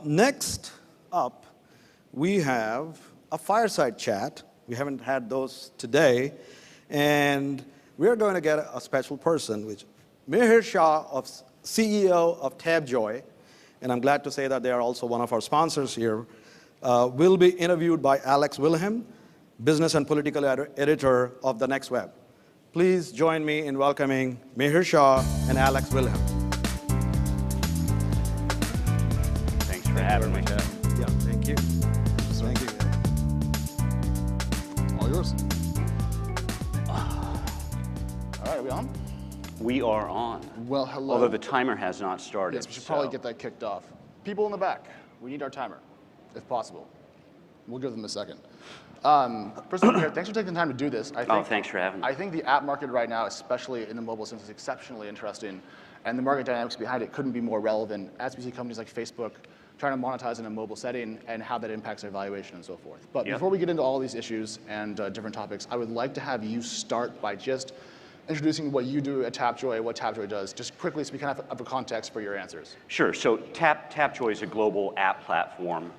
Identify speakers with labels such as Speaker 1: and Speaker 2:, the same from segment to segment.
Speaker 1: Next up, we have a fireside chat. We haven't had those today. And we're going to get a special person, which Mihir Shah, CEO of Tapjoy, and I'm glad to say that they are also one of our sponsors here, will be interviewed by Alex Wilhelm, business and political editor of The Next Web. Please join me in welcoming Mihir Shah and Alex Wilhelm.
Speaker 2: Thanks for having me.
Speaker 1: Yeah, thank you. Thank you.
Speaker 3: All yours. All right, are we on?
Speaker 2: We are on.
Speaker 3: Well, hello.
Speaker 2: Although the timer has not started.
Speaker 3: Yes, we should probably get that kicked off. People in the back, we need our timer, if possible. We'll give them a second. First of all, thanks for taking the time to do this.
Speaker 2: Thanks for having me.
Speaker 3: I think the app market right now, especially in the mobile sense, is exceptionally interesting, and the market dynamics behind it couldn't be more relevant as we see companies like Facebook trying to monetize in a mobile setting and how that impacts their valuation and so forth. But before we get into all these issues and different topics, I would like to have you start by just introducing what you do at Tapjoy, what Tapjoy does, just quickly so we can have a context for your answers.
Speaker 2: Sure. So Tapjoy is a global app platform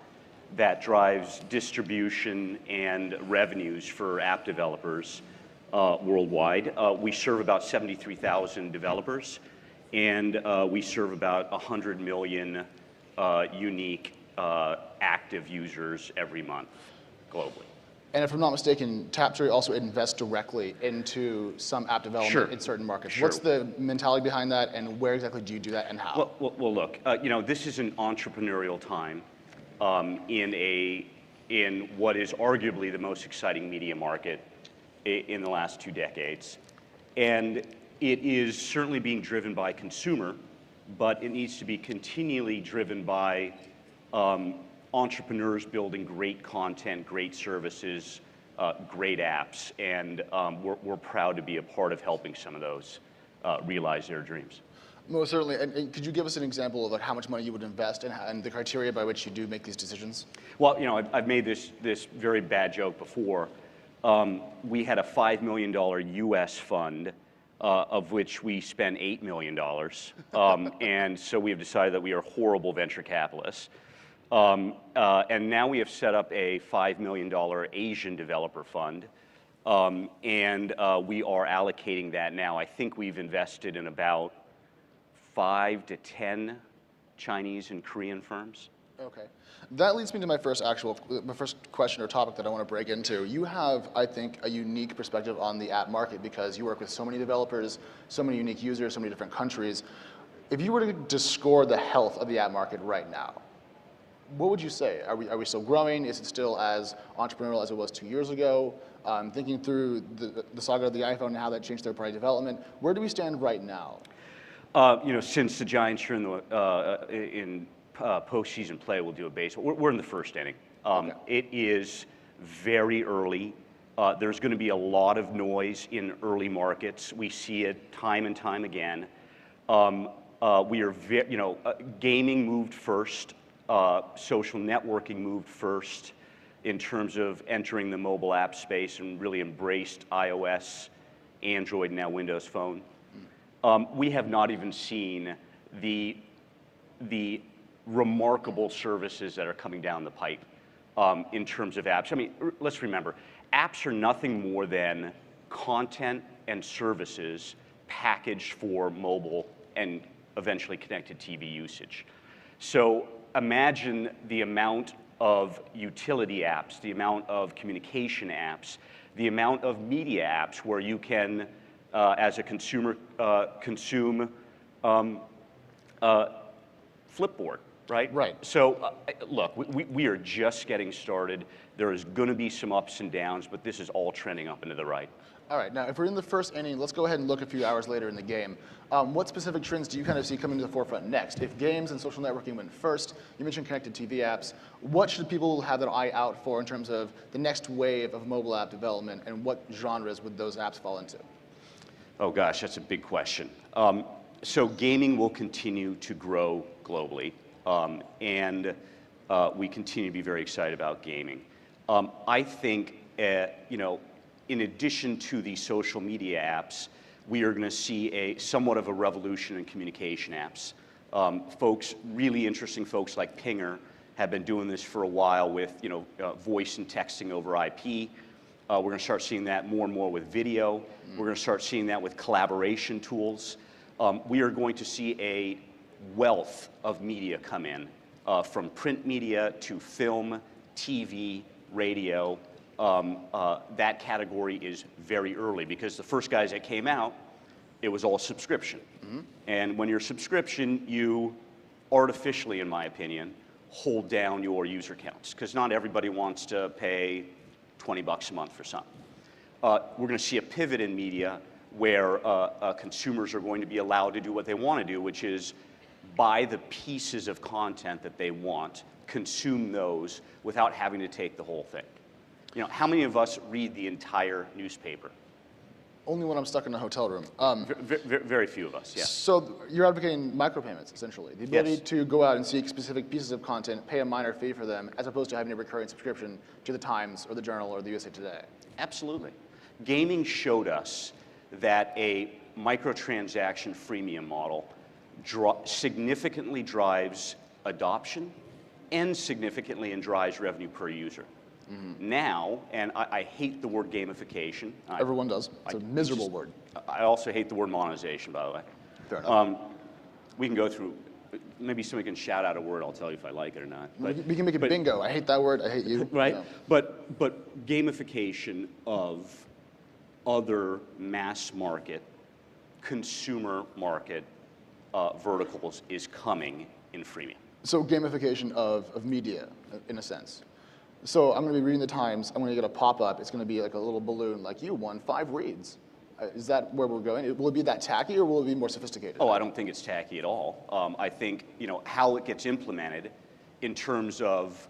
Speaker 2: that drives distribution and revenues for app developers worldwide. We serve about 73,000 developers, and we serve about 100 million unique active users every month globally.
Speaker 3: And if I'm not mistaken, Tapjoy also invests directly into some app development in certain markets. What's the mentality behind that, and where exactly do you do that, and how?
Speaker 2: Well look, this is an entrepreneurial time in what is arguably the most exciting media market in the last 2 decades. And it is certainly being driven by consumer, but it needs to be continually driven by entrepreneurs building great content, great services, great apps, and we're proud to be a part of helping some of those realize their dreams.
Speaker 3: Most certainly, and could you give us an example of how much money you would invest and the criteria by which you do make these decisions?
Speaker 2: Well, I've made this very bad joke before. We had a $5 million US fund, of which we spent $8 million, and so we have decided that we are horrible venture capitalists. And now we have set up a $5 million Asian developer fund, and we are allocating that now. I think we've invested in about 5 to 10 Chinese and Korean firms.
Speaker 3: Okay. That leads me to my first question or topic that I want to break into. You have, I think, a unique perspective on the app market because you work with so many developers, so many unique users, so many different countries. If you were to score the health of the app market right now, what would you say? Are we still growing? Is it still as entrepreneurial as it was 2 years ago? Thinking through the saga of the iPhone and how that changed third-party development, where do we stand right now?
Speaker 2: Since the Giants are in postseason play, we'll do a base. We're in the first inning. It is very early. There's going to be a lot of noise in early markets. We see it time and time again. We are, gaming moved first. Social networking moved first in terms of entering the mobile app space and really embraced iOS, Android, now Windows Phone. We have not even seen the remarkable services that are coming down the pipe in terms of apps. I mean, let's remember, apps are nothing more than content and services packaged for mobile and eventually connected TV usage. So imagine the amount of utility apps, the amount of communication apps, the amount of media apps where you can, as a consumer, consume Flipboard, right?
Speaker 3: Right.
Speaker 2: So look, we are just getting started. There is going to be some ups and downs, but this is all trending up and to the right.
Speaker 3: All right, now if we're in the first inning, let's go ahead and look a few hours later in the game. What specific trends do you kind of see coming to the forefront next? If games and social networking went first, you mentioned connected TV apps, what should people have their eye out for in terms of the next wave of mobile app development, and what genres would those apps fall into?
Speaker 2: Oh gosh, that's a big question. So gaming will continue to grow globally, and we continue to be very excited about gaming. I think, in addition to the social media apps, we are going to see somewhat of a revolution in communication apps. Folks, really interesting folks like Pinger have been doing this for a while with voice and texting over IP. We're going to start seeing that more and more with video. We're going to start seeing that with collaboration tools. We are going to see a wealth of media come in, from print media to film, TV, radio. That category is very early because the first guys that came out, it was all subscription. And when you're subscription, you artificially, in my opinion, hold down your user counts because not everybody wants to pay $20 a month for something. We're going to see a pivot in media where consumers are going to be allowed to do what they want to do, which is buy the pieces of content that they want, consume those without having to take the whole thing. How many of us read the entire newspaper?
Speaker 3: Only when I'm stuck in a hotel room.
Speaker 2: Very few of us, yeah.
Speaker 3: So you're advocating micropayments, essentially. The ability
Speaker 2: Yes.
Speaker 3: to go out and seek specific pieces of content, pay a minor fee for them, as opposed to having a recurring subscription to the Times or the Journal or the USA Today.
Speaker 2: Absolutely. Gaming showed us that a microtransaction freemium model significantly drives adoption and significantly drives revenue per user. Now, and I hate the word gamification.
Speaker 3: Everyone does. It's a miserable word.
Speaker 2: I also hate the word monetization, by the way.
Speaker 3: Fair enough.
Speaker 2: We can go through, maybe somebody can shout out a word, I'll tell you if I like it or not.
Speaker 3: We can make it bingo. I hate that word. I hate you.
Speaker 2: Right?
Speaker 3: Yeah.
Speaker 2: But gamification of other mass market, consumer market verticals is coming in freemium.
Speaker 3: So gamification of media, in a sense. So I'm going to be reading the Times. I'm going to get a pop-up. It's going to be like a little balloon, like you won 5 reads. Is that where we're going? Will it be that tacky, or will it be more sophisticated?
Speaker 2: Oh, I don't think it's tacky at all. I think how it gets implemented in terms of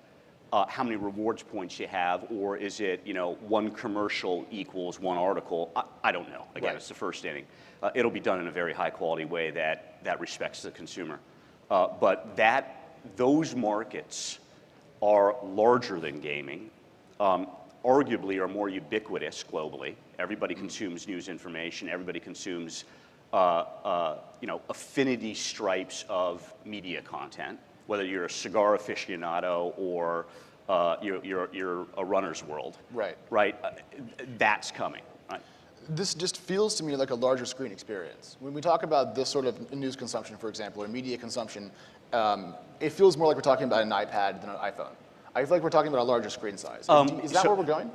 Speaker 2: how many rewards points you have, or is it one commercial equals one article? I don't know. Again, It's the first inning. It'll be done in a very high quality way that respects the consumer. But those markets are larger than gaming, arguably are more ubiquitous globally. Everybody consumes news information. Everybody consumes affinity stripes of media content, whether you're a cigar aficionado or you're a runner's world.
Speaker 3: Right.
Speaker 2: Right? That's coming. Right?
Speaker 3: This just feels to me like a larger screen experience. When we talk about this sort of news consumption, for example, or media consumption, it feels more like we're talking about an iPad than an iPhone. I feel like we're talking about a larger screen size. Is that where we're going?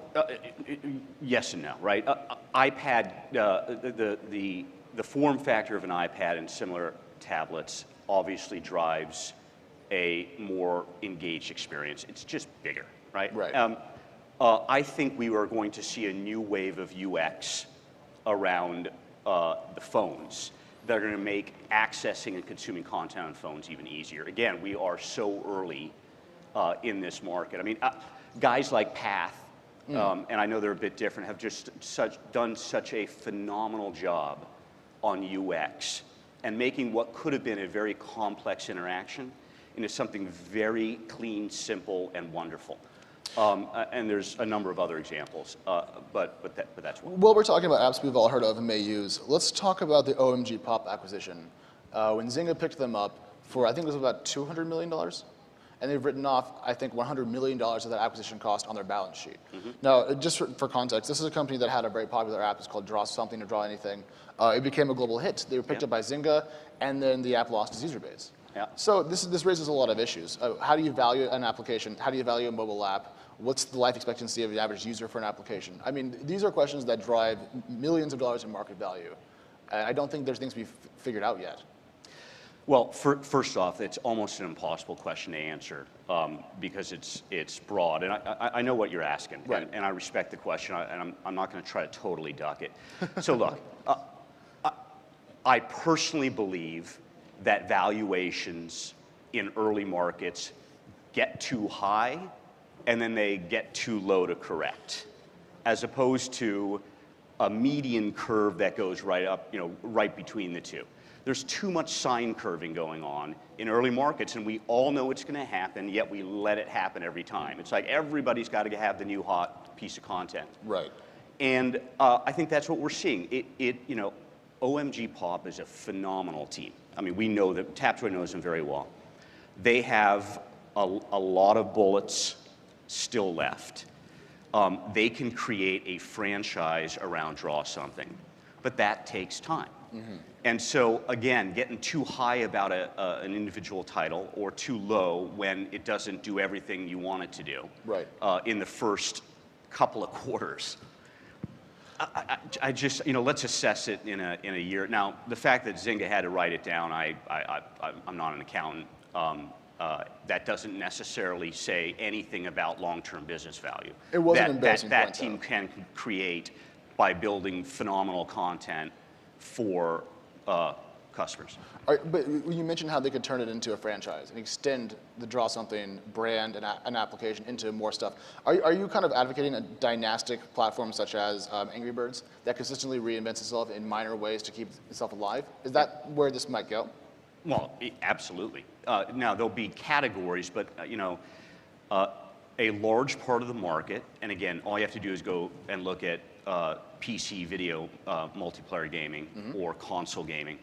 Speaker 2: Yes and no, right? iPad, the form factor of an iPad and similar tablets obviously drives a more engaged experience. It's just bigger, right?
Speaker 3: Right.
Speaker 2: I think we are going to see a new wave of UX around the phones that are going to make accessing and consuming content on phones even easier. Again, we are so early in this market. I mean, guys like Path, and I know they're a bit different, have just done such a phenomenal job on UX and making what could have been a very complex interaction into something very clean, simple, and wonderful. And there's a number of other examples, but that's one.
Speaker 3: Well, we're talking about apps we've all heard of and may use. Let's talk about the OMG Pop acquisition. When Zynga picked them up for, I think it was about $200 million, and they've written off, I think, $100 million of that acquisition cost on their balance sheet. Now, just for context, this is a company that had a very popular app. It's called Draw Something or Draw Anything. It became a global hit. They were picked up by Zynga, and then the app lost its user base.
Speaker 2: Yeah.
Speaker 3: So this raises a lot of issues. How do you value an application? How do you value a mobile app? What's the life expectancy of the average user for an application? I mean, these are questions that drive millions of dollars in market value. And I don't think there's things we've figured out yet.
Speaker 2: Well, first off, it's almost an impossible question to answer because it's broad, and I know what you're asking,
Speaker 3: right.
Speaker 2: and I respect the question, and I'm not going to try to totally duck it. So look, I personally believe that valuations in early markets get too high, and then they get too low to correct, as opposed to a median curve that goes right up, right between the two. There's too much sine curving going on in early markets, and we all know it's going to happen, yet we let it happen every time. It's like everybody's got to have the new hot piece of content.
Speaker 3: Right.
Speaker 2: And I think that's what we're seeing. OMG Pop is a phenomenal team. I mean, we know that Tapjoy knows them very well. They have a lot of bullets still left. They can create a franchise around Draw Something, but that takes time. And so, again, getting too high about an individual title or too low when it doesn't do everything you want it to do in the first couple of quarters. I just, let's assess it in a year. Now, the fact that Zynga had to write it down, I'm not an accountant. That doesn't necessarily say anything about long-term business value.
Speaker 3: It wasn't an embarrassing
Speaker 2: that
Speaker 3: point,
Speaker 2: team
Speaker 3: though.
Speaker 2: can create by building phenomenal content for customers.
Speaker 3: But you mentioned how they could turn it into a franchise and extend the Draw Something brand and an application into more stuff. Are you kind of advocating a dynastic platform such as Angry Birds that consistently reinvents itself in minor ways to keep itself alive? Is that where this might go?
Speaker 2: Well, absolutely. Now, there'll be categories, but a large part of the market, and again, all you have to do is go and look at PC video multiplayer gaming or console gaming.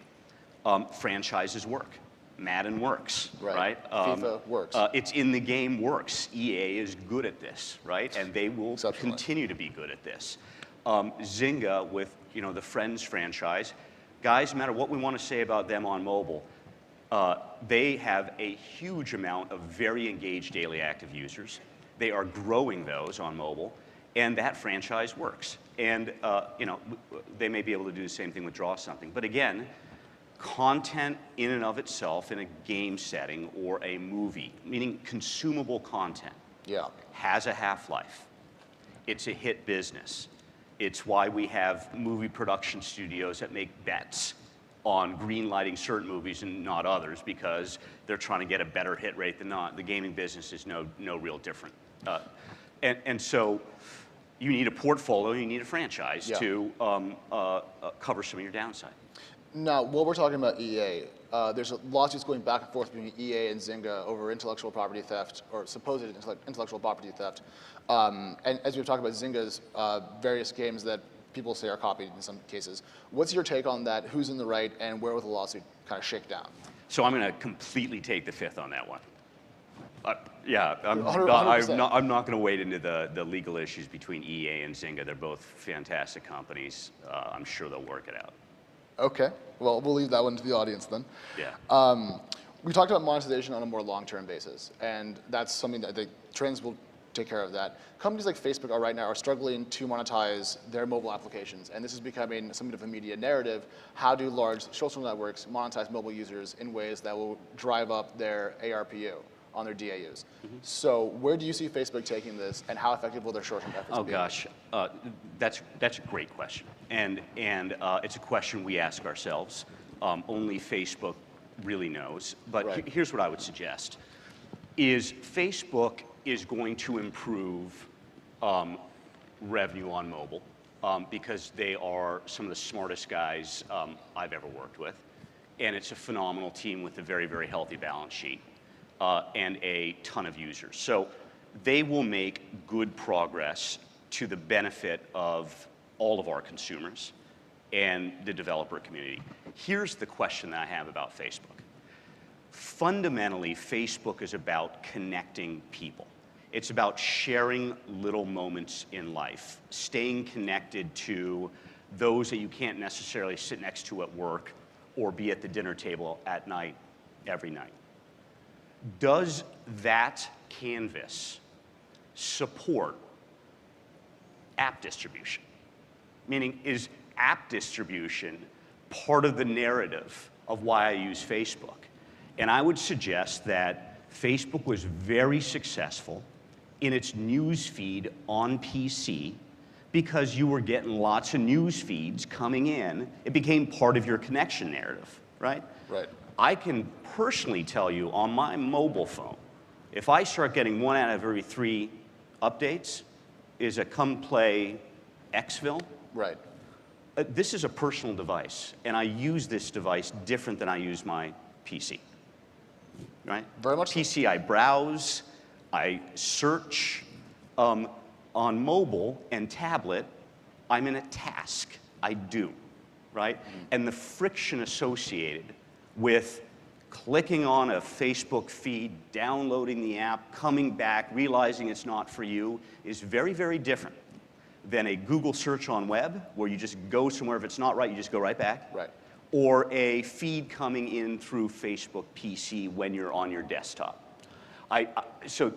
Speaker 2: Franchises work. Madden works, right?
Speaker 3: FIFA works.
Speaker 2: It's in the game works. EA is good at this, right? And they will continue to be good at this. Zynga with the Friends franchise, guys, no matter what we want to say about them on mobile, they have a huge amount of very engaged daily active users. They are growing those on mobile, and that franchise works. And they may be able to do the same thing with Draw Something. But again, content in and of itself in a game setting or a movie, meaning consumable content, has a half-life. It's a hit business. It's why we have movie production studios that make bets on green-lighting certain movies and not others because they're trying to get a better hit rate than not. The gaming business is no real different. And so you need a portfolio, you need a franchise to cover some of your downside.
Speaker 3: Now, while we're talking about EA, there's lawsuits going back and forth between EA and Zynga over intellectual property theft, or supposed intellectual property theft. And as we've talked about Zynga's various games that people say are copied in some cases, what's your take on that? Who's in the right, and where will the lawsuit kind of shake down?
Speaker 2: So I'm going to completely take the fifth on that one. I'm
Speaker 3: 100%.
Speaker 2: not going to wade into the legal issues between EA and Zynga. They're both fantastic companies. I'm sure they'll work it out.
Speaker 3: Okay, well, we'll leave that one to the audience then.
Speaker 2: Yeah.
Speaker 3: We talked about monetization on a more long-term basis, and that's something that the trends will take care of that. Companies like Facebook are struggling to monetize their mobile applications, and this is becoming somewhat of a media narrative. How do large social networks monetize mobile users in ways that will drive up their ARPU on their DAUs? So where do you see Facebook taking this, and how effective will their short-term efforts be?
Speaker 2: Oh gosh, that's a great question, and it's a question we ask ourselves. Only Facebook really knows. But here's what I would suggest: is Facebook is going to improve revenue on mobile because they are some of the smartest guys I've ever worked with, and it's a phenomenal team with a very, very healthy balance sheet. And a ton of users. So they will make good progress to the benefit of all of our consumers and the developer community. Here's the question that I have about Facebook. Fundamentally, Facebook is about connecting people. It's about sharing little moments in life, staying connected to those that you can't necessarily sit next to at work or be at the dinner table at night, every night. Does that canvas support app distribution? Meaning, is app distribution part of the narrative of why I use Facebook? And I would suggest that Facebook was very successful in its news feed on PC because you were getting lots of news feeds coming in. It became part of your connection narrative, right?
Speaker 3: Right.
Speaker 2: I can personally tell you on my mobile phone, if I start getting 1 out of every 3 updates is a come play Xville.
Speaker 3: Right.
Speaker 2: This is a personal device, and I use this device different than I use my PC. Right?
Speaker 3: Very much
Speaker 2: PC, I browse, I search. On mobile and tablet, I'm in a task. I do, right? And the friction associated with clicking on a Facebook feed, downloading the app, coming back, realizing it's not for you, is very, very different than a Google search on web, where you just go somewhere. If it's not right, you just go right back.
Speaker 3: Right.
Speaker 2: Or a feed coming in through Facebook PC when you're on your desktop. So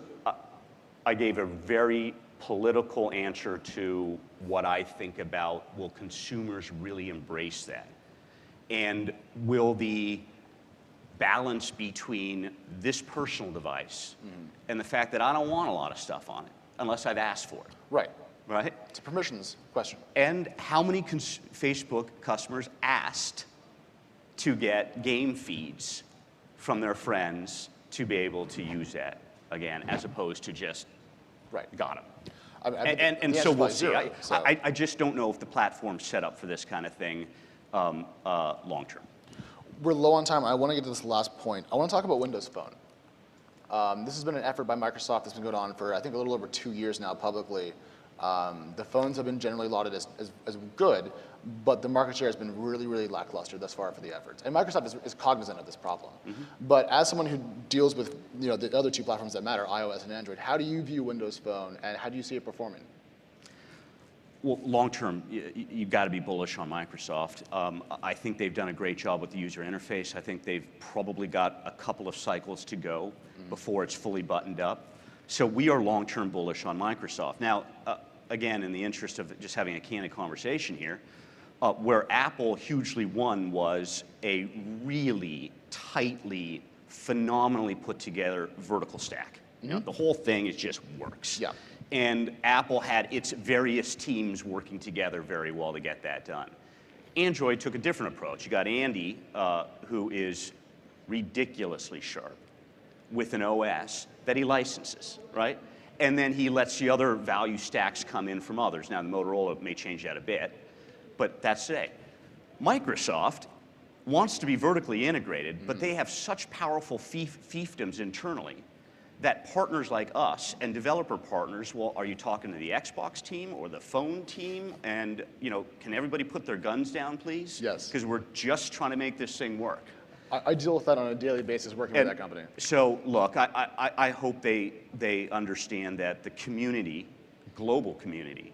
Speaker 2: I gave a very political answer to what I think about, will consumers really embrace that? And will the balance between this personal device and the fact that I don't want a lot of stuff on it unless I've asked for it.
Speaker 3: Right.
Speaker 2: Right?
Speaker 3: It's a permissions question.
Speaker 2: And how many Facebook customers asked to get game feeds from their friends to be able to use that again, as opposed to just got them. And so we'll see. I just don't know if the platform's set up for this kind of thing long term.
Speaker 3: We're low on time. I want to get to this last point. I want to talk about Windows Phone. This has been an effort by Microsoft that's been going on for, I think, a little over 2 years now publicly. The phones have been generally lauded as good, but the market share has been really, really lackluster thus far for the efforts. And Microsoft is cognizant of this problem. But as someone who deals with the other two platforms that matter, iOS and Android, how do you view Windows Phone, and how do you see it performing?
Speaker 2: Well, long term, you've got to be bullish on Microsoft. I think they've done a great job with the user interface. I think they've probably got a couple of cycles to go before it's fully buttoned up. So we are long term bullish on Microsoft. Now, again, in the interest of just having a candid conversation here, where Apple hugely won was a really tightly, phenomenally put together vertical stack. You know, the whole thing just works.
Speaker 3: Yeah.
Speaker 2: And Apple had its various teams working together very well to get that done. Android took a different approach. You got Andy, who is ridiculously sharp with an OS that he licenses, right? And then he lets the other value stacks come in from others. Now, the Motorola may change that a bit, but that's it. Microsoft wants to be vertically integrated, but they have such powerful fiefdoms internally that partners like us and developer partners, well, are you talking to the Xbox team or the phone team? And, you know, can everybody put their guns down, please?
Speaker 3: Yes.
Speaker 2: Because we're just trying to make this thing work.
Speaker 3: I deal with that on a daily basis working with that company.
Speaker 2: So, look, I hope they understand that the community, global community,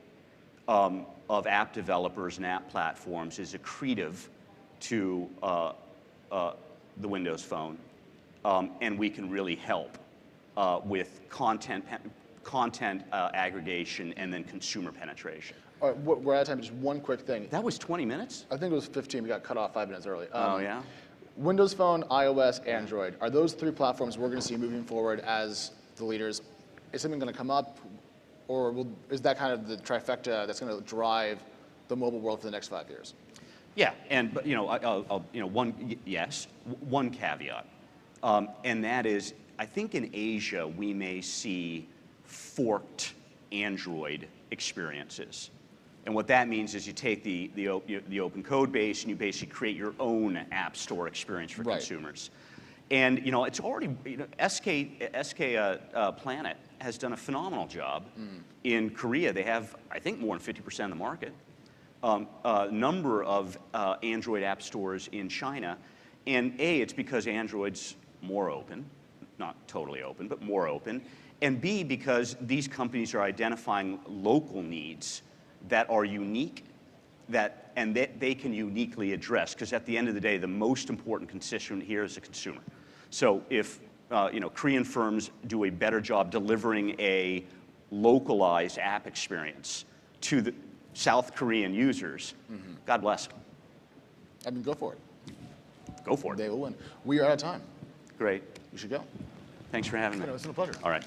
Speaker 2: of app developers and app platforms is accretive to the Windows Phone, and we can really help with content aggregation and then consumer penetration.
Speaker 3: All right, we're out of time. Just one quick thing.
Speaker 2: That was 20 minutes?
Speaker 3: I think it was 15. We got cut off 5 minutes early.
Speaker 2: Oh, yeah?
Speaker 3: Windows Phone, iOS, Android. Are those three platforms we're going to see moving forward as the leaders? Is something going to come up, or is that kind of the trifecta that's going to drive the mobile world for the next 5 years?
Speaker 2: Yeah, but you know, one caveat, and that is, I think in Asia we may see forked Android experiences. And what that means is you take the open code base and you basically create your own app store experience for consumers. And you know, it's already, you know, SK Planet has done a phenomenal job in Korea. They have, I think, more than 50% of the market. A number of Android app stores in China. And A, it's because Android's more open, not totally open, but more open. And B, because these companies are identifying local needs that are unique, and that they can uniquely address. Because at the end of the day, the most important constituent here is the consumer. So if you know, Korean firms do a better job delivering a localized app experience to the South Korean users, God bless them.
Speaker 3: I mean, go for it.
Speaker 2: Go for it.
Speaker 3: They will win. We are out of time.
Speaker 2: Great.
Speaker 3: We should go.
Speaker 2: Thanks for having me.
Speaker 3: It's been a pleasure.
Speaker 2: All right.